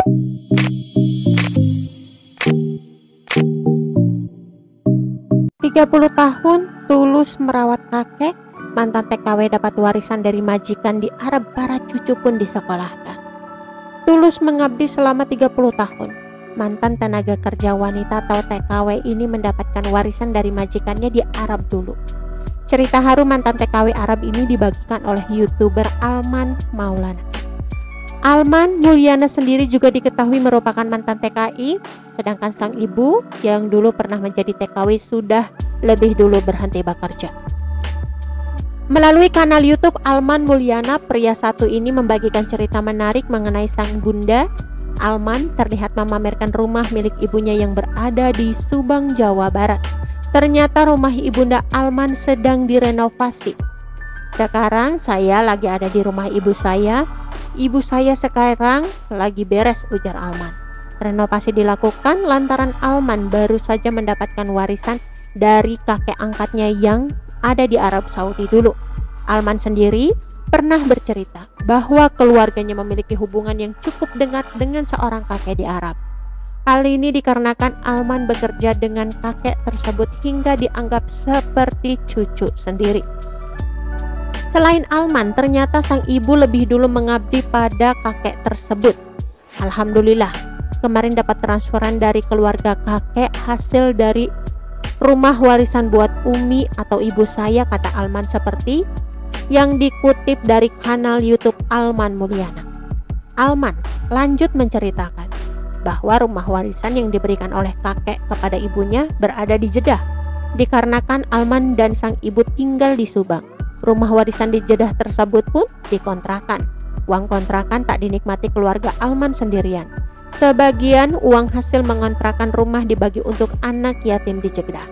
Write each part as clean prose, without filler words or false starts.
30 tahun tulus merawat kakek, mantan TKW dapat warisan dari majikan di Arab, para cucu pun disekolahkan. Tulus mengabdi selama 30 tahun. Mantan tenaga kerja wanita atau TKW ini mendapatkan warisan dari majikannya di Arab dulu. Cerita haru mantan TKW Arab ini dibagikan oleh YouTuber Alman Maulana. Alman Mulyana sendiri juga diketahui merupakan mantan TKI, sedangkan sang ibu yang dulu pernah menjadi TKW sudah lebih dulu berhenti bekerja. Melalui kanal YouTube Alman Mulyana, pria satu ini membagikan cerita menarik mengenai sang bunda. Alman terlihat memamerkan rumah milik ibunya yang berada di Subang, Jawa Barat. Ternyata rumah ibunda Alman sedang direnovasi. Sekarang saya lagi ada di rumah ibu saya. Ibu saya sekarang lagi beres, ujar Alman. Renovasi dilakukan lantaran Alman baru saja mendapatkan warisan dari kakek angkatnya yang ada di Arab Saudi dulu. Alman sendiri pernah bercerita bahwa keluarganya memiliki hubungan yang cukup dekat dengan seorang kakek di Arab. Hal ini dikarenakan Alman bekerja dengan kakek tersebut hingga dianggap seperti cucu sendiri. Selain Alman, ternyata sang ibu lebih dulu mengabdi pada kakek tersebut. Alhamdulillah, kemarin dapat transferan dari keluarga kakek hasil dari rumah warisan buat Umi atau ibu saya, kata Alman seperti yang dikutip dari kanal YouTube Alman Mulyana. Alman lanjut menceritakan bahwa rumah warisan yang diberikan oleh kakek kepada ibunya berada di Jeddah. Dikarenakan Alman dan sang ibu tinggal di Subang, rumah warisan di Jeddah tersebut pun dikontrakan. Uang kontrakan tak dinikmati keluarga Alman sendirian. Sebagian uang hasil mengontrakan rumah dibagi untuk anak yatim di Jeddah.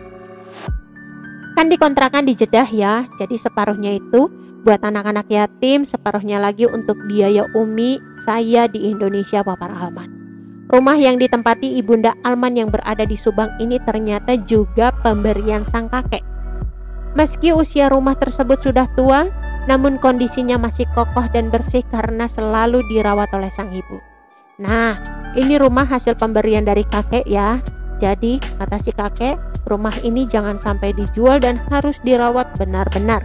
Kan dikontrakan di Jeddah ya, jadi separuhnya itu buat anak-anak yatim, separuhnya lagi untuk biaya Umi saya di Indonesia, paparan Alman. Rumah yang ditempati ibunda Alman yang berada di Subang ini ternyata juga pemberian sang kakek. Meski usia rumah tersebut sudah tua, namun kondisinya masih kokoh dan bersih karena selalu dirawat oleh sang ibu. Nah, ini rumah hasil pemberian dari kakek ya. Jadi, kata si kakek, rumah ini jangan sampai dijual dan harus dirawat benar-benar.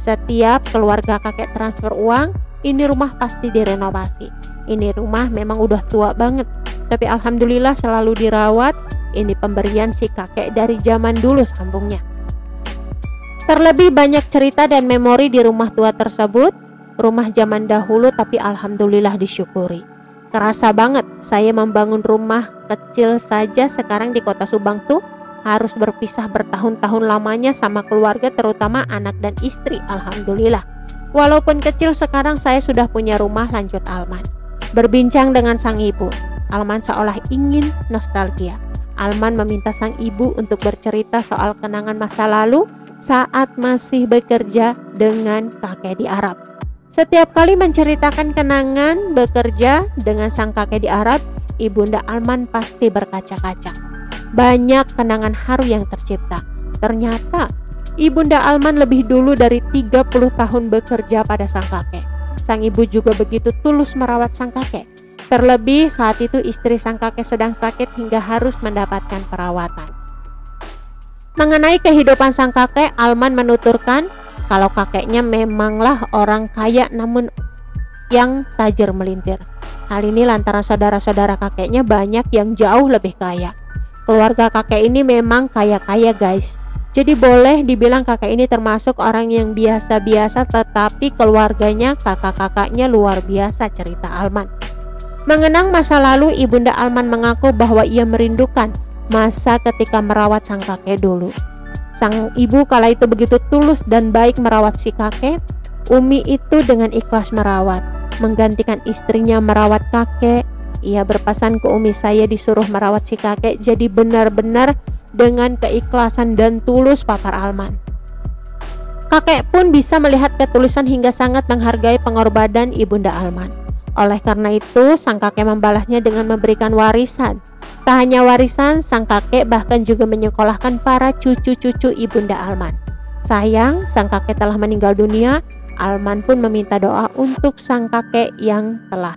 Setiap keluarga kakek transfer uang, ini rumah pasti direnovasi. Ini rumah memang udah tua banget, tapi alhamdulillah selalu dirawat. Ini pemberian si kakek dari zaman dulu, sambungnya. Terlebih banyak cerita dan memori di rumah tua tersebut. Rumah zaman dahulu tapi alhamdulillah disyukuri. Kerasa banget saya membangun rumah kecil saja sekarang di kota Subang tuh harus berpisah bertahun-tahun lamanya sama keluarga, terutama anak dan istri. Alhamdulillah. Walaupun kecil sekarang saya sudah punya rumah, lanjut Alman. Berbincang dengan sang ibu, Alman seolah ingin nostalgia. Alman meminta sang ibu untuk bercerita soal kenangan masa lalu saat masih bekerja dengan kakek di Arab. Setiap kali menceritakan kenangan bekerja dengan sang kakek di Arab, ibunda Alman pasti berkaca-kaca. Banyak kenangan haru yang tercipta. Ternyata ibunda Alman lebih dulu dari 30 tahun bekerja pada sang kakek. Sang ibu juga begitu tulus merawat sang kakek. Terlebih saat itu istri sang kakek sedang sakit hingga harus mendapatkan perawatan. Mengenai kehidupan sang kakek, Alman menuturkan kalau kakeknya memanglah orang kaya namun yang tajir melintir. Hal ini lantaran saudara-saudara kakeknya banyak yang jauh lebih kaya. Keluarga kakek ini memang kaya-kaya guys. Jadi boleh dibilang kakek ini termasuk orang yang biasa-biasa, tetapi keluarganya kakak-kakaknya luar biasa, cerita Alman. Mengenang masa lalu, ibunda Alman mengaku bahwa ia merindukan masa ketika merawat sang kakek dulu. Sang ibu kala itu begitu tulus dan baik merawat si kakek. Umi itu dengan ikhlas merawat, menggantikan istrinya merawat kakek. Ia berpesan ke Umi, saya disuruh merawat si kakek, jadi benar-benar dengan keikhlasan dan tulus, papar Alman. Kakek pun bisa melihat ketulusan hingga sangat menghargai pengorbanan ibunda Alman. Oleh karena itu, sang kakek membalasnya dengan memberikan warisan. Tak hanya warisan, sang kakek bahkan juga menyekolahkan para cucu-cucu ibunda Alman. Sayang, sang kakek telah meninggal dunia. Alman pun meminta doa untuk sang kakek yang telah.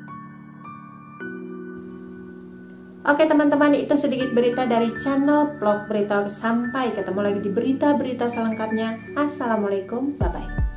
Oke teman-teman, itu sedikit berita dari channel Vlog Berita. Sampai ketemu lagi di berita-berita selengkapnya. Assalamualaikum, bye-bye.